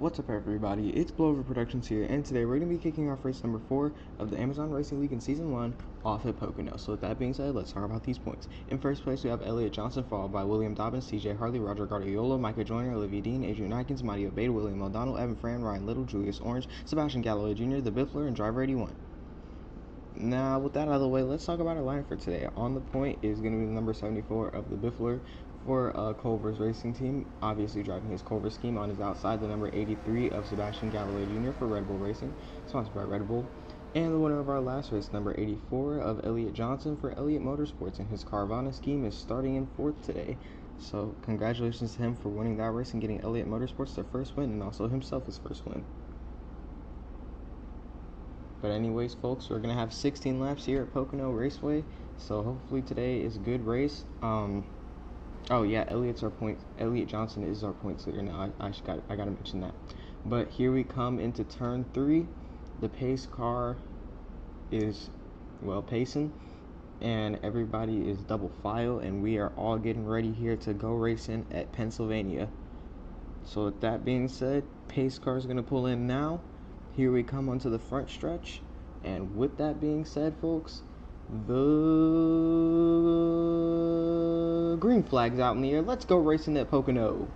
What's up everybody, it's Blowover Productions here, and today we're going to be kicking off race number 4 of the Amazon Racing League in Season 1 off at Pocono. So with that being said, let's talk about these points. In first place we have Elliott Johnson, followed by William Dobbins, TJ Harley, Roger Guardiola, Micah Joyner, Olivia Dean, Adrian Atkins, Mario Bade, William O'Donnell, Evan Fran, Ryan Little, Julius Orange, Sebastian Galloway Jr., the Biffler, and driver 81. Now, with that out of the way, let's talk about our line for today. On the point is going to be the number 74 of the Biffler for Culver's racing team, obviously driving his Culver scheme. On his outside, the number 83 of Sebastian Galloway Jr. for Red Bull Racing, sponsored by Red Bull. And the winner of our last race, number 84 of Elliott Johnson for Elliott Motorsports, and his Carvana scheme is starting in 4th today. So congratulations to him for winning that race and getting Elliott Motorsports their first win, and also himself his first win. But anyways, folks, we're going to have 16 laps here at Pocono Raceway, so hopefully today is a good race. Oh yeah, Elliott Johnson is our points leader now. I gotta mention that. But here we come into turn 3. The pace car is, well, pacing, and everybody is double file, and we are all getting ready here to go racing at Pennsylvania. So with that being said, pace car is gonna pull in now. Here we come onto the front stretch, and with that being said, folks, the green flag's out in the air. Let's go racing at Pocono.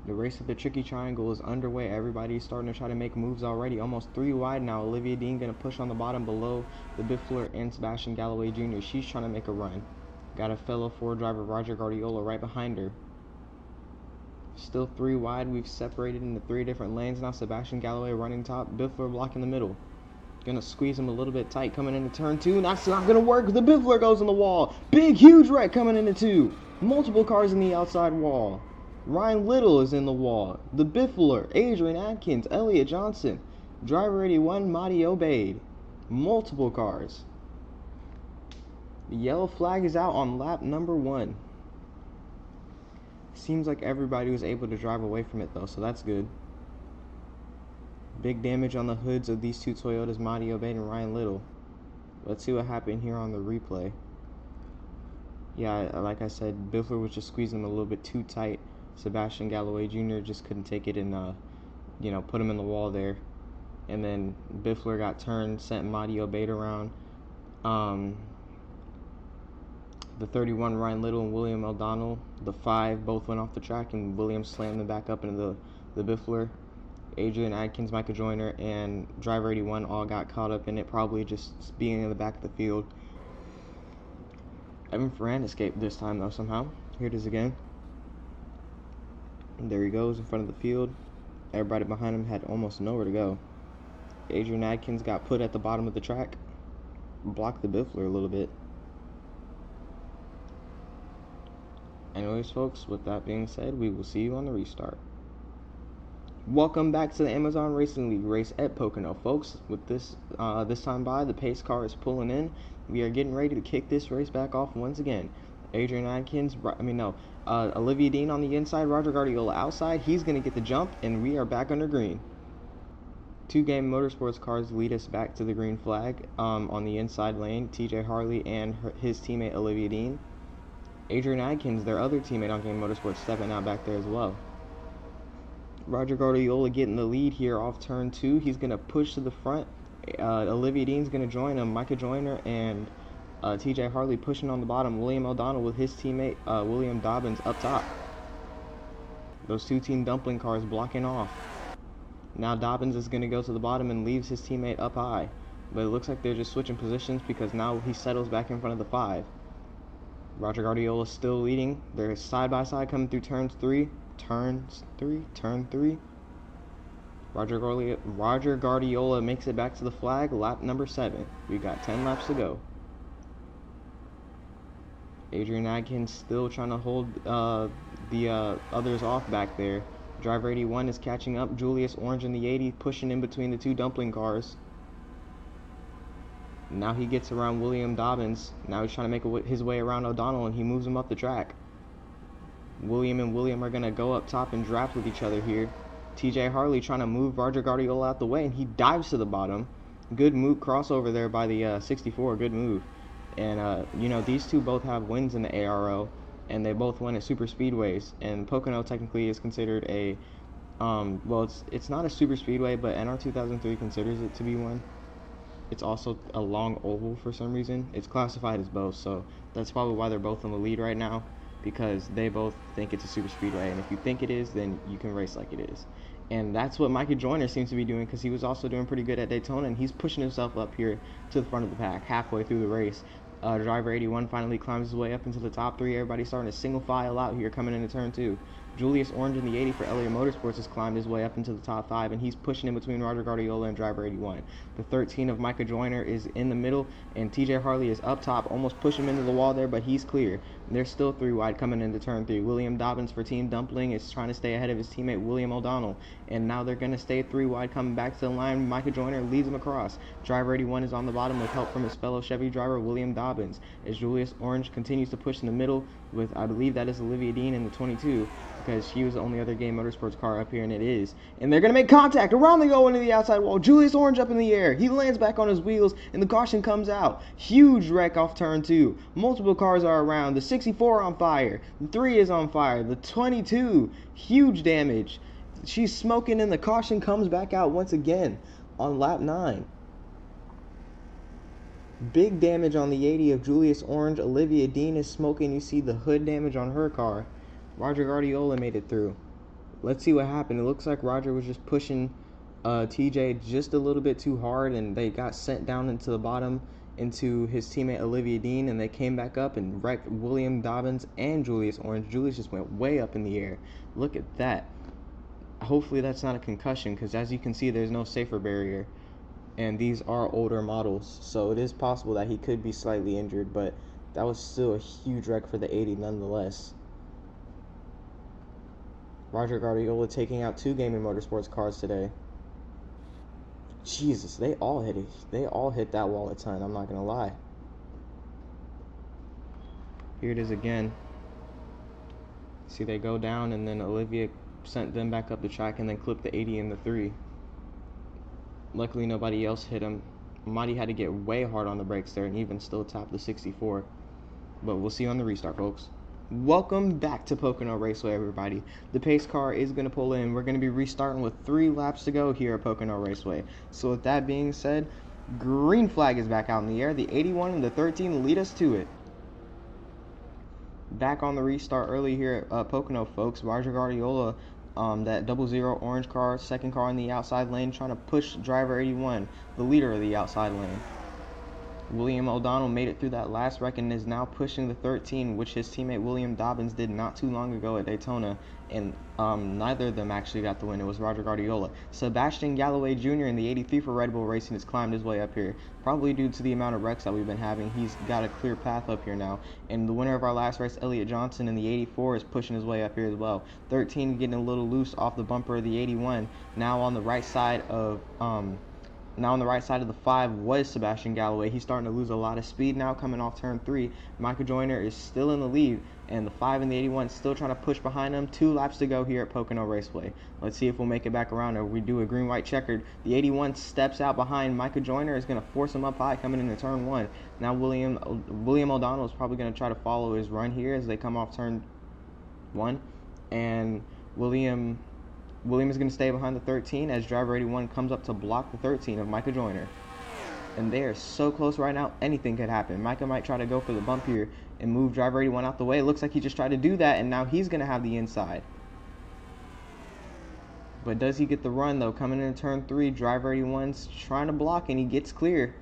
The race at the Tricky Triangle is underway. Everybody's starting to try to make moves already. Almost 3 wide now. Olivia Dean going to push on the bottom below the Biffler and Sebastian Galloway Jr. She's trying to make a run. Got a fellow Ford driver, Roger Guardiola, right behind her. Still 3 wide. We've separated into 3 different lanes now. Sebastian Galloway running top, Biffler blocking the middle. Gonna squeeze him a little bit tight coming into turn 2. That's not gonna work. The Biffler goes on the wall. Big, huge wreck coming into 2. Multiple cars in the outside wall. Ryan Little is in the wall. The Biffler, Adrian Atkins, Elliott Johnson, driver 81, Mario Bade. Multiple cars. The yellow flag is out on lap number 1. Seems like everybody was able to drive away from it though, so that's good. Big damage on the hoods of these 2 Toyotas, Mario Bade and Ryan Little. Let's see what happened here on the replay. Yeah, like I said, Biffler was just squeezing him a little bit too tight. Sebastian Galloway Jr. just couldn't take it and, put him in the wall there. And then Biffler got turned, sent Mario Bade around. The 31, Ryan Little and William O'Donnell, the 5, both went off the track, and William slammed them back up into the Biffler. Adrian Atkins, Micah Joyner, and driver 81 all got caught up in it, probably just being in the back of the field. Evan Fran escaped this time, though, somehow. Here it is again. And there he goes in front of the field. Everybody behind him had almost nowhere to go. Adrian Atkins got put at the bottom of the track, blocked the Biffler a little bit. Anyways, folks, with that being said, we will see you on the restart. Welcome back to the Amazon Racing League race at Pocono, folks. With this time by, the pace car is pulling in. We are getting ready to kick this race back off once again. Adrian Atkins, Olivia Dean on the inside, Roger Guardiola outside. He's going to get the jump, and we are back under green. 2 Game Motorsports cars lead us back to the green flag on the inside lane. TJ Harley and his teammate Olivia Dean. Adrian Atkins, their other teammate on Game Motorsports, stepping out back there as well. Roger Guardiola getting the lead here off turn 2. He's going to push to the front. Olivia Dean's going to join him. Micah Joyner and TJ Harley pushing on the bottom. William O'Donnell with his teammate William Dobbins up top. Those 2 team dumpling cars blocking off. Now Dobbins is going to go to the bottom and leaves his teammate up high. But it looks like they're just switching positions because now he settles back in front of the 5. Roger Guardiola still leading. They're side by side coming through turn 3. Roger Guardiola makes it back to the flag, lap number 7. We got 10 laps to go. Adrian Atkins still trying to hold the others off back there. Driver 81 is catching up. Julius Orange in the 80 pushing in between the 2 dumpling cars. Now he gets around William Dobbins. Now he's trying to make his way around O'Donnell, and he moves him up the track. William and William are going to go up top and draft with each other here. TJ Harley trying to move Roger Guardiola out the way, and he dives to the bottom. Good move, crossover there by the 64. Good move. And, these two both have wins in the ARO. and they both went at super speedways. And Pocono technically is considered a well, it's not a super speedway, but NR 2003 considers it to be one. It's also a long oval for some reason. It's classified as both, so that's probably why they're both in the lead right now, because they both think it's a super speedway, and if you think it is, then you can race like it is. And that's what Micah Joyner seems to be doing, because he was also doing pretty good at Daytona, and he's pushing himself up here to the front of the pack halfway through the race. Driver 81 finally climbs his way up into the top 3. Everybody's starting to single file out here coming into turn 2. Julius Orange in the 80 for Elliott Motorsports has climbed his way up into the top 5, and he's pushing in between Roger Guardiola and driver 81. The 13 of Micah Joyner is in the middle, and TJ Harley is up top, almost pushing him into the wall there, but he's clear. They're still 3 wide coming into turn 3. William Dobbins for Team Dumpling is trying to stay ahead of his teammate William O'Donnell, and now they're going to stay 3 wide coming back to the line. Micah Joyner leads him across. Driver 81 is on the bottom with help from his fellow Chevy driver William Dobbins, as Julius Orange continues to push in the middle with, I believe that is Olivia Dean in the 22, because she was the only other Game Motorsports car up here, and it is. And they're going to make contact. Around they go into the outside wall. Julius Orange up in the air. He lands back on his wheels, and the caution comes out. Huge wreck off turn 2. Multiple cars are around. The 64 on fire. The 3 is on fire. The 22, huge damage. She's smoking, and the caution comes back out once again on lap 9. Big damage on the 80 of Julius Orange. Olivia Dean is smoking. You see the hood damage on her car. Roger Guardiola made it through. Let's see what happened. It looks like Roger was just pushing TJ just a little bit too hard, and they got sent down into the bottom into his teammate Olivia Dean, and they came back up and wrecked William Dobbins and Julius Orange. Julius just went way up in the air. Look at that. Hopefully that's not a concussion, because as you can see, there's no safer barrier, and these are older models, so it is possible that he could be slightly injured, but that was still a huge wreck for the 80 nonetheless. Roger Guardiola taking out 2 Gaming Motorsports cars today. Jesus, they all hit it. They all hit that wall a ton, I'm not going to lie. Here it is again. See, they go down, and then Olivia sent them back up the track and then clipped the 80 and the 3. Luckily, nobody else hit him. Marty had to get way hard on the brakes there and even still tapped the 64. But we'll see you on the restart, folks. Welcome back to Pocono Raceway, everybody. The pace car is going to pull in. We're going to be restarting with 3 laps to go here at Pocono Raceway. So with that being said, green flag is back out in the air. The 81 and the 13 lead us to it. Back on the restart early here at Pocono, folks. Roger Guardiola, that 00 orange car, second car in the outside lane, trying to push driver 81, the leader of the outside lane. William O'Donnell made it through that last wreck and is now pushing the 13, which his teammate William Dobbins did not too long ago at Daytona, and neither of them actually got the win. It was Roger Guardiola. Sebastian Galloway Jr. in the 83 for Red Bull Racing has climbed his way up here, probably due to the amount of wrecks that we've been having. He's got a clear path up here now, and the winner of our last race, Elliott Johnson in the 84, is pushing his way up here as well. 13 getting a little loose off the bumper of the 81. Now on the right side of the 5 was Sebastian Galloway. He's starting to lose a lot of speed now coming off turn 3. Micah Joyner is still in the lead, and the 5 and the 81 still trying to push behind him. 2 laps to go here at Pocono Raceway. Let's see if we'll make it back around, or we do a green-white checkered. The 81 steps out behind Micah Joyner, is going to force him up high coming into turn 1. Now William O'Donnell is probably going to try to follow his run here as they come off turn 1, and William is going to stay behind the 13 as driver 81 comes up to block the 13 of Micah Joyner. And they are so close right now, anything could happen. Micah might try to go for the bump here and move driver 81 out the way. It looks like he just tried to do that, and now he's going to have the inside. But does he get the run, though? Coming in turn 3, driver 81's trying to block, and he gets clear.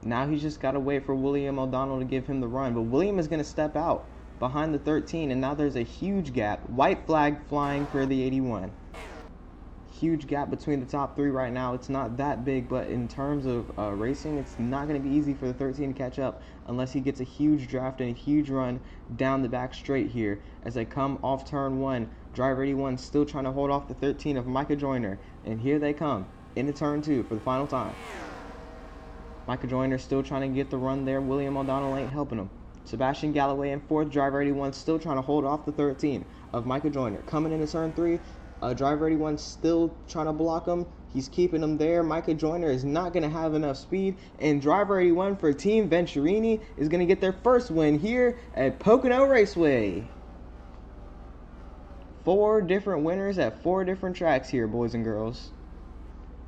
Now he's just got to wait for William O'Donnell to give him the run. But William is going to step out behind the 13, and now there's a huge gap. White flag flying for the 81. Huge gap between the top 3 right now. It's not that big, but in terms of racing, it's not going to be easy for the 13 to catch up unless he gets a huge draft and a huge run down the back straight here as they come off turn 1. Driver 81 still trying to hold off the 13 of Micah Joyner, and here they come into turn 2 for the final time. Micah Joyner still trying to get the run there. William O'Donnell ain't helping him. Sebastian Galloway in 4th, driver 81 still trying to hold off the 13 of Micah Joyner. Coming into turn 3, Driver 81 still trying to block him. He's keeping him there. Micah Joyner is not going to have enough speed. And Driver 81 for Team Venturini is going to get their first win here at Pocono Raceway. 4 different winners at 4 different tracks here, boys and girls.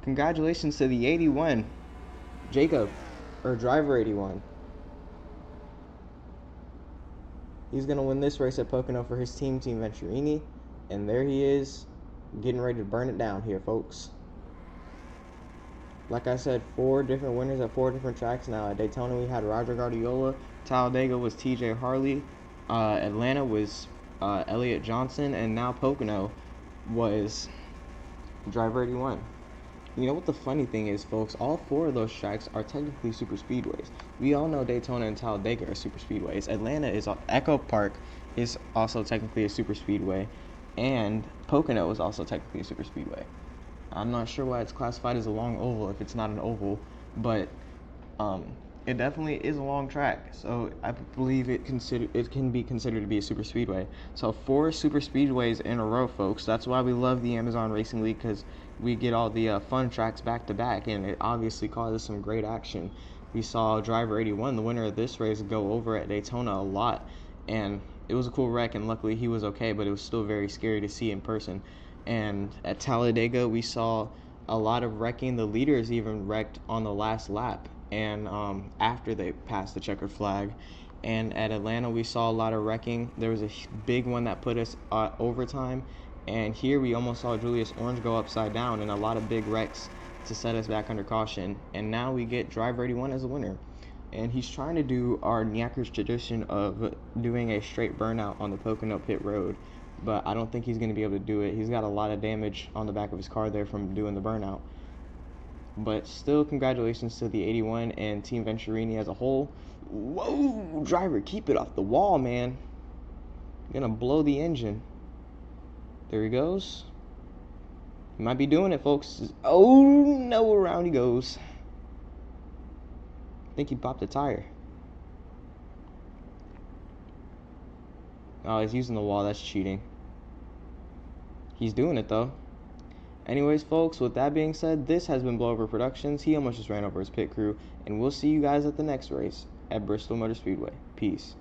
Congratulations to the 81, Jacob, or Driver 81. He's going to win this race at Pocono for his team, Team Venturini. And there he is, getting ready to burn it down here, folks. Like I said, 4 different winners at 4 different tracks now. At Daytona, we had Roger Guardiola. Talladega was TJ Harley. Atlanta was Elliott Johnson. And now Pocono was Driver 81. You know what the funny thing is, folks? All 4 of those tracks are technically super speedways. We all know Daytona and Talladega are super speedways. Atlanta is Echo Park is also technically a super speedway, and Pocono is also technically a super speedway. I'm not sure why it's classified as a long oval if it's not an oval, but it definitely is a long track. So I believe it can be considered to be a super speedway. So 4 super speedways in a row, folks. That's why we love the Amazon Racing League, because we get all the fun tracks back to back, and it obviously causes some great action. We saw Driver 81, the winner of this race, go over at Daytona a lot, and it was a cool wreck, and luckily he was okay, but it was still very scary to see in person. And at Talladega, we saw a lot of wrecking. The leaders even wrecked on the last lap, and after they passed the checkered flag. And at Atlanta, we saw a lot of wrecking. There was a big one that put us overtime, and here we almost saw Julius Orange go upside down, and a lot of big wrecks to set us back under caution. And now we get Driver 81 as a winner, and he's trying to do our Knackers tradition of doing a straight burnout on the Pocono pit road, but I don't think he's going to be able to do it. He's got a lot of damage on the back of his car there from doing the burnout. But still, congratulations to the 81 and Team Venturini as a whole. Whoa, driver, keep it off the wall, man. You're going to blow the engine. There he goes. He might be doing it, folks. Oh, no, around he goes. I think he popped a tire. Oh, he's using the wall. That's cheating. He's doing it, though. Anyways, folks, with that being said, this has been Blowover Productions. He almost just ran over his pit crew, and we'll see you guys at the next race at Bristol Motor Speedway. Peace.